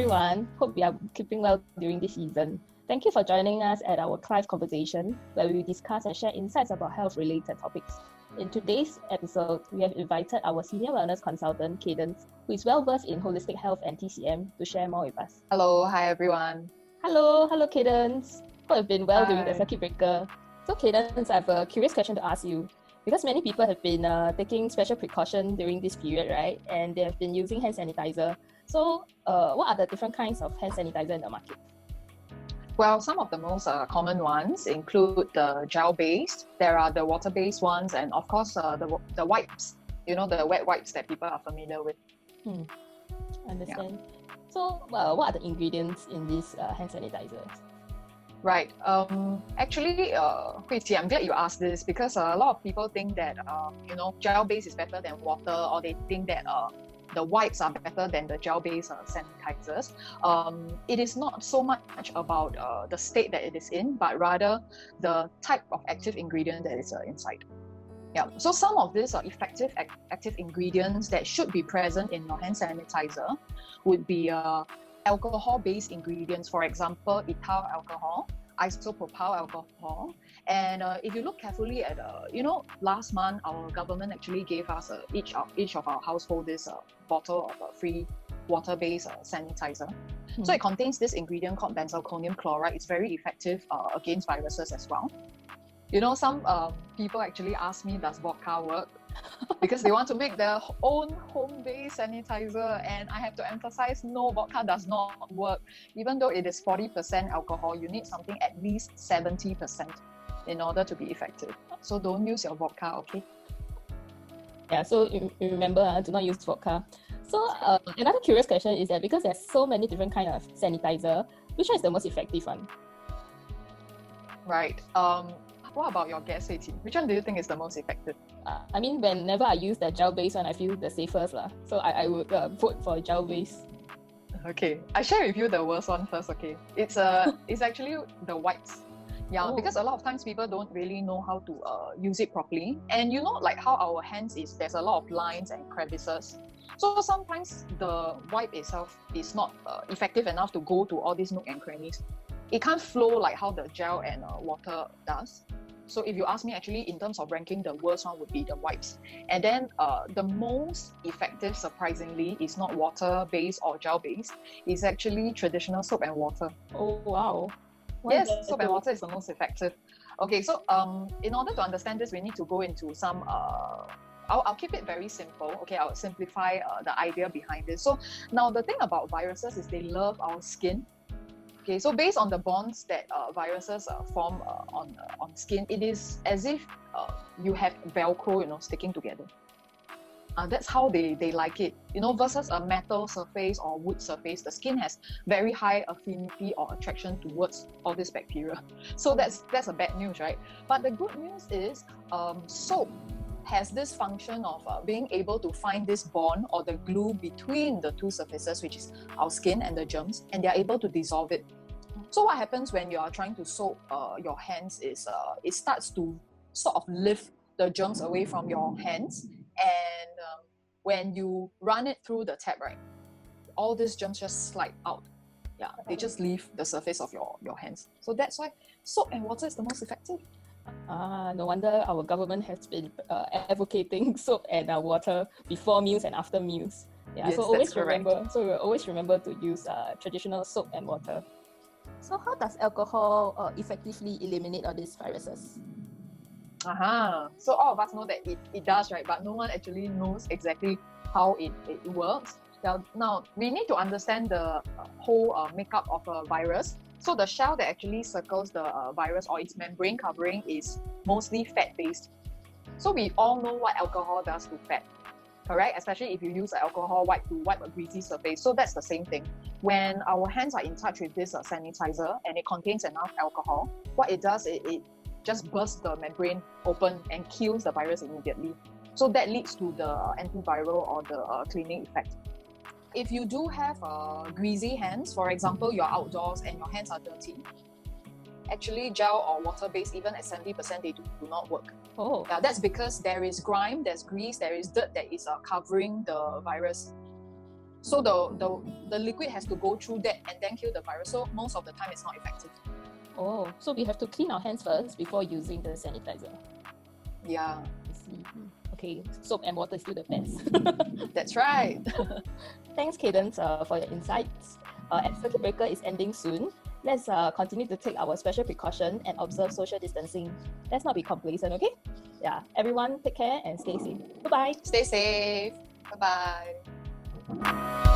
everyone. Hope you are keeping well during this season. Thank you for joining us at our Clive conversation, where we will discuss and share insights about health-related topics. In today's episode, we have invited our senior wellness consultant, 𝐂𝐥𝐢𝐯, who is well-versed in holistic health and TCM, to share more with us. Hello, hi everyone. Hello 𝐂𝐥𝐢𝐯. Hope you've been well during the Hi. circuit breaker. So 𝐂𝐥𝐢𝐯, I have a curious question to ask you. Because many people have been taking special precaution during this period, right? And they have been using hand sanitizer. So what are the different kinds of hand sanitizer in the market? Well, some of the most common ones include the gel-based, there are the water-based ones, and of course the wipes, the wet wipes that people are familiar with. Understand. Yeah. So what are the ingredients in these hand sanitizers? Right. Actually, 𝐂𝐥𝐢𝐯, I'm glad you asked this because a lot of people think that, gel-based is better than water, or they think that the wipes are better than the gel-based sanitizers. It is not so much about the state that it is in, but rather the type of active ingredient that is inside. Yeah. So some of these effective active ingredients that should be present in your hand sanitizer would be alcohol-based ingredients, for example, ethyl alcohol, isopropyl alcohol. And if you look carefully at, last month our government actually gave us each of our household this bottle of free water-based sanitizer. So it contains this ingredient called benzalkonium chloride. It's very effective against viruses as well. Some people actually ask me, does vodka work? Because they want to make their own home-based sanitizer, and I have to emphasize, no, vodka does not work. Even though it is 40% alcohol, you need something at least 70% in order to be effective. So don't use your vodka, okay? Yeah, so you remember, do not use vodka. So another curious question is that because there's so many different kinds of sanitizer, which one is the most effective one? Right. What about your guess, 𝐂𝐥𝐢𝐯? Which one do you think is the most effective? Whenever I use the gel-based one, I feel the safest. So I would vote for gel-based. Okay, I share with you the worst one first, okay? It's actually the wipes. Yeah, because a lot of times people don't really know how to use it properly. And like how our hands there's a lot of lines and crevices. So sometimes the wipe itself is not effective enough to go to all these nook and crannies. It can't flow like how the gel and water does. So if you ask me, actually, in terms of ranking, the worst one would be the wipes. And then the most effective, surprisingly, is not water-based or gel-based. It's actually traditional soap and water. Oh, wow. Yes, soap and water is the most effective. Okay, so in order to understand this, we need to go into some... I'll keep it very simple. Okay, I'll simplify the idea behind this. So now the thing about viruses is they love our skin. Okay, so based on the bonds that viruses form on skin, it is as if you have Velcro, sticking together. That's how they like it, versus a metal surface or wood surface. The skin has very high affinity or attraction towards all this bacteria. So that's a bad news, right? But the good news is soap has this function of being able to find this bond or the glue between the two surfaces, which is our skin and the germs, and they're able to dissolve it. So what happens when you are trying to soak your hands is it starts to sort of lift the germs away from your hands, and when you run it through the tap, right, all these germs just slide out. Yeah, they just leave the surface of your hands. So that's why soap and water is the most effective. No wonder our government has been advocating soap and water before meals and after meals. Yeah, yes, so always correct. we'll always remember to use traditional soap and water. So how does alcohol effectively eliminate all these viruses? So all of us know that it does, right? But no one actually knows exactly how it works. Now, we need to understand the whole makeup of a virus. So the shell that actually circles the virus or its membrane covering is mostly fat-based. So we all know what alcohol does to fat, correct? Especially if you use an alcohol wipe to wipe a greasy surface. So that's the same thing. When our hands are in touch with this sanitizer and it contains enough alcohol, what it does, it just bursts the membrane open and kills the virus immediately. So that leads to the antiviral or the cleaning effect. If you do have greasy hands, for example, you're outdoors and your hands are dirty, actually gel or water-based, even at 70%, they do not work. Oh. Yeah, that's because there is grime, there's grease, there is dirt that is covering the virus. So the liquid has to go through that and then kill the virus. So most of the time it's not effective. Oh, so we have to clean our hands first before using the sanitizer. Yeah. I see. Okay, soap and water is still the best. That's right. Thanks, Cadence, for your insights. As circuit breaker is ending soon, let's continue to take our special precaution and observe social distancing. Let's not be complacent, okay? Yeah, everyone take care and stay safe. Bye-bye. Stay safe. Bye-bye.